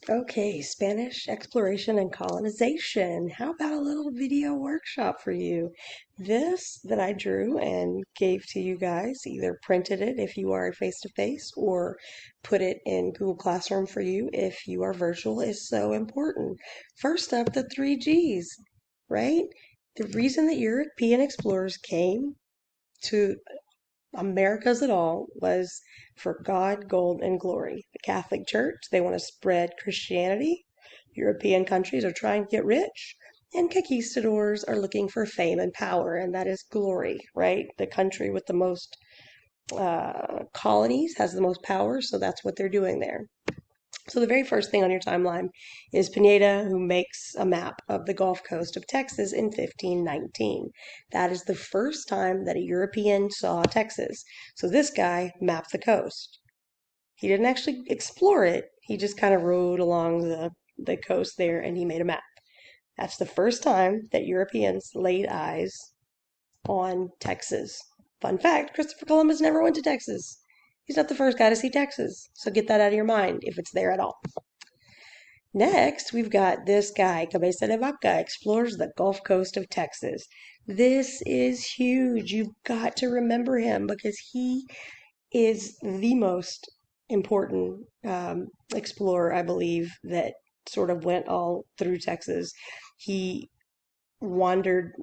Okay, Spanish exploration and colonization. How about a little video workshop for you? This that I drew and gave to you guys, either printed it if you are a face-to-face or put it in Google Classroom for you if you are virtual, is so important. First up, the three G's, right? The reason that European explorers came to America's at all was for God, gold, and glory. The Catholic Church, they want to spread Christianity. European countries are trying to get rich. And conquistadors are looking for fame and power, and that is glory, right? The country with the most colonies has the most power, so that's what they're doing there. So the very first thing on your timeline is Pineda, who makes a map of the Gulf Coast of Texas in 1519. That is the first time that a European saw Texas. So this guy mapped the coast. He didn't actually explore it. He just kind of rode along the coast there and he made a map. That's the first time that Europeans laid eyes on Texas. Fun fact, Christopher Columbus never went to Texas. He's not the first guy to see Texas. So get that out of your mind if it's there at all. Next, we've got this guy, Cabeza de Vaca, explores the Gulf Coast of Texas. This is huge. You've got to remember him because he is the most important explorer, I believe, that sort of went all through Texas. He wandered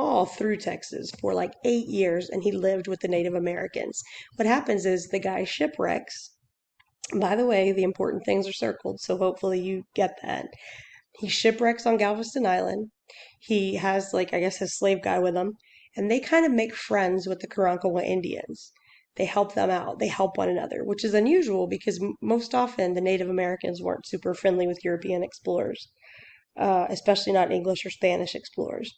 all through Texas for like 8 years and he lived with the Native Americans. What happens is the guy shipwrecks. By the way, the important things are circled, so hopefully you get that. He shipwrecks on Galveston Island. He has, like, I guess his slave guy with him, and they kind of make friends with the Karankawa Indians. They help them out. They help one another, which is unusual because most often the Native Americans weren't super friendly with European explorers, especially not English or Spanish explorers.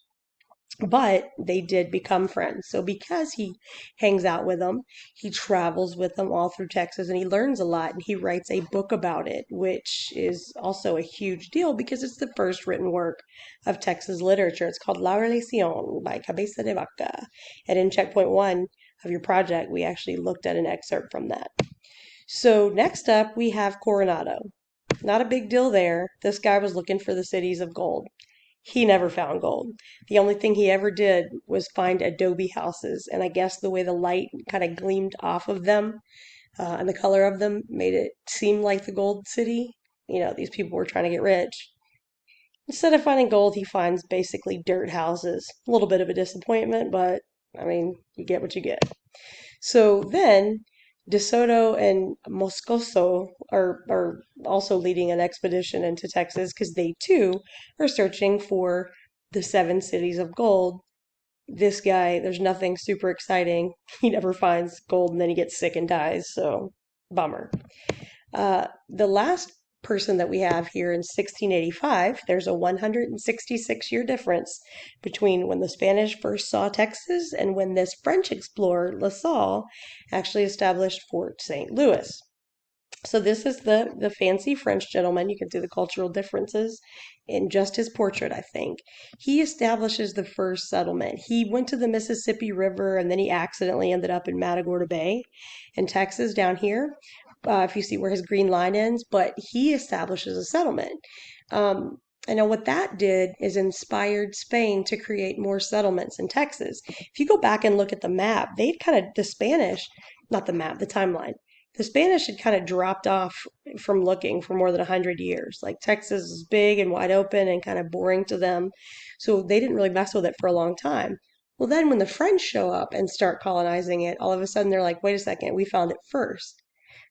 But they did become friends. So because he hangs out with them, he travels with them all through Texas and he learns a lot and he writes a book about it, which is also a huge deal because it's the first written work of Texas literature. It's called La Relación by Cabeza de Vaca. And in checkpoint one of your project, we actually looked at an excerpt from that. So next up, we have Coronado. Not a big deal there. This guy was looking for the cities of gold. He never found gold. The only thing he ever did was find adobe houses, and I guess the way the light kind of gleamed off of them and the color of them made it seem like the gold city. You know, these people were trying to get rich. Instead of finding gold, he finds basically dirt houses. A little bit of a disappointment, but I mean, you get what you get. So then De Soto and Moscoso are also leading an expedition into Texas because they too are searching for the seven cities of gold. This guy, there's nothing super exciting. He never finds gold and then he gets sick and dies, so bummer. The last person that we have here in 1685, there's a 166-year difference between when the Spanish first saw Texas and when this French explorer, La Salle, actually established Fort St. Louis. So this is the fancy French gentleman. You can see the cultural differences in just his portrait, I think. He establishes the first settlement. He went to the Mississippi River and then he accidentally ended up in Matagorda Bay in Texas down here, if you see where his green line ends, but he establishes a settlement. I know what that did is inspired Spain to create more settlements in Texas. If you go back and look at the map, they'd kind of, the Spanish, not the map, the timeline, the Spanish had kind of dropped off from looking for more than 100 years. Like Texas is big and wide open and kind of boring to them. So they didn't really mess with it for a long time. Well, then when the French show up and start colonizing it, all of a sudden they're like, wait a second, we found it first.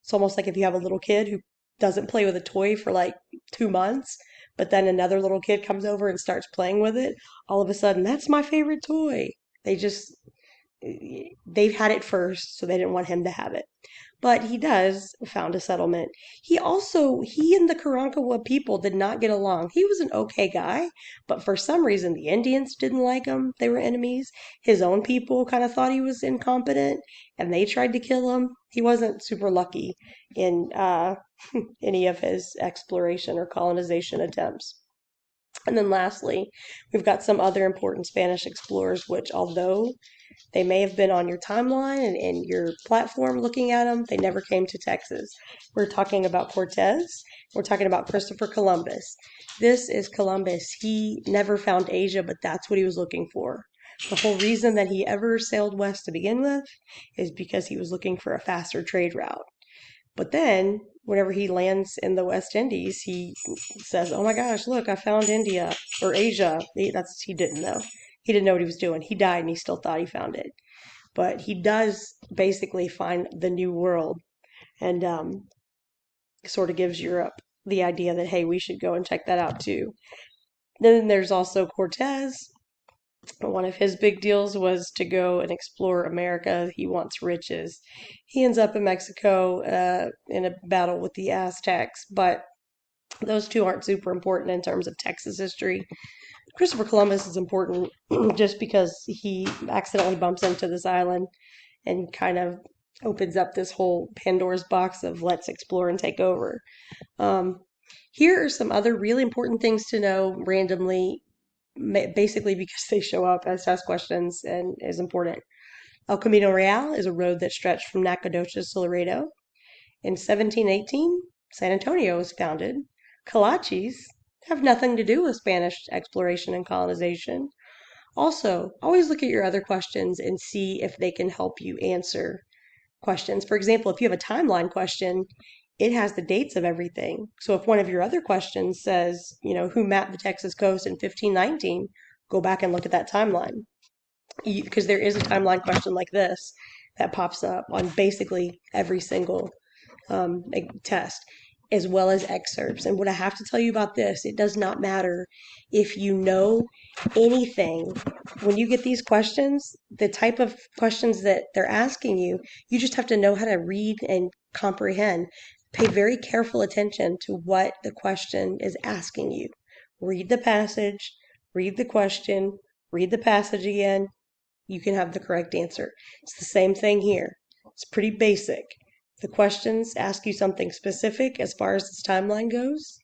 It's almost like if you have a little kid who doesn't play with a toy for like 2 months, but then another little kid comes over and starts playing with it, all of a sudden, that's my favorite toy. They just, they've had it first, so they didn't want him to have it. But he does found a settlement. He and the Karankawa people did not get along. He was an okay guy, but for some reason the Indians didn't like him. They were enemies. His own people kind of thought he was incompetent and they tried to kill him. He wasn't super lucky in any of his exploration or colonization attempts. And then lastly, we've got some other important Spanish explorers, which although they may have been on your timeline and your platform looking at them, they never came to Texas. We're talking about Cortez. We're talking about Christopher Columbus. This is Columbus. He never found Asia, but that's what he was looking for. The whole reason that he ever sailed west to begin with is because he was looking for a faster trade route. But then, whenever he lands in the West Indies, he says, "Oh my gosh, look, I found India or Asia." He didn't know. He didn't know what he was doing. He died and he still thought he found it. But he does basically find the New World and sort of gives Europe the idea that, hey, we should go and check that out too. Then there's also Cortez. One of his big deals was to go and explore America. He wants riches. He ends up in Mexico in a battle with the Aztecs, but those two aren't super important in terms of Texas history. Christopher Columbus is important just because he accidentally bumps into this island and kind of opens up this whole Pandora's box of let's explore and take over. Um, Here are some other really important things to know randomly, basically because they show up as test questions and is important. El Camino Real is a road that stretched from Nacogdoches to Laredo. In 1718, San Antonio was founded. Kolaches have nothing to do with Spanish exploration and colonization. Also, always look at your other questions and see if they can help you answer questions. For example, if you have a timeline question, it has the dates of everything. So if one of your other questions says, who mapped the Texas coast in 1519, go back and look at that timeline. Because there is a timeline question like this that pops up on basically every single test, as well as excerpts. And what I have to tell you about this, it does not matter if you know anything. When you get these questions, the type of questions that they're asking you, you just have to know how to read and comprehend. Pay very careful attention to what the question is asking you. Read the passage, read the question, read the passage again. You can have the correct answer. It's the same thing here. It's pretty basic. The questions ask you something specific as far as this timeline goes.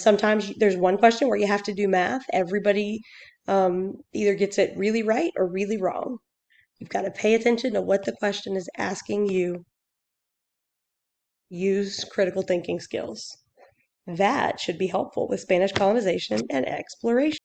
Sometimes there's one question where you have to do math. Everybody either gets it really right or really wrong. You've got to pay attention to what the question is asking you. Use critical thinking skills. That should be helpful with Spanish colonization and exploration.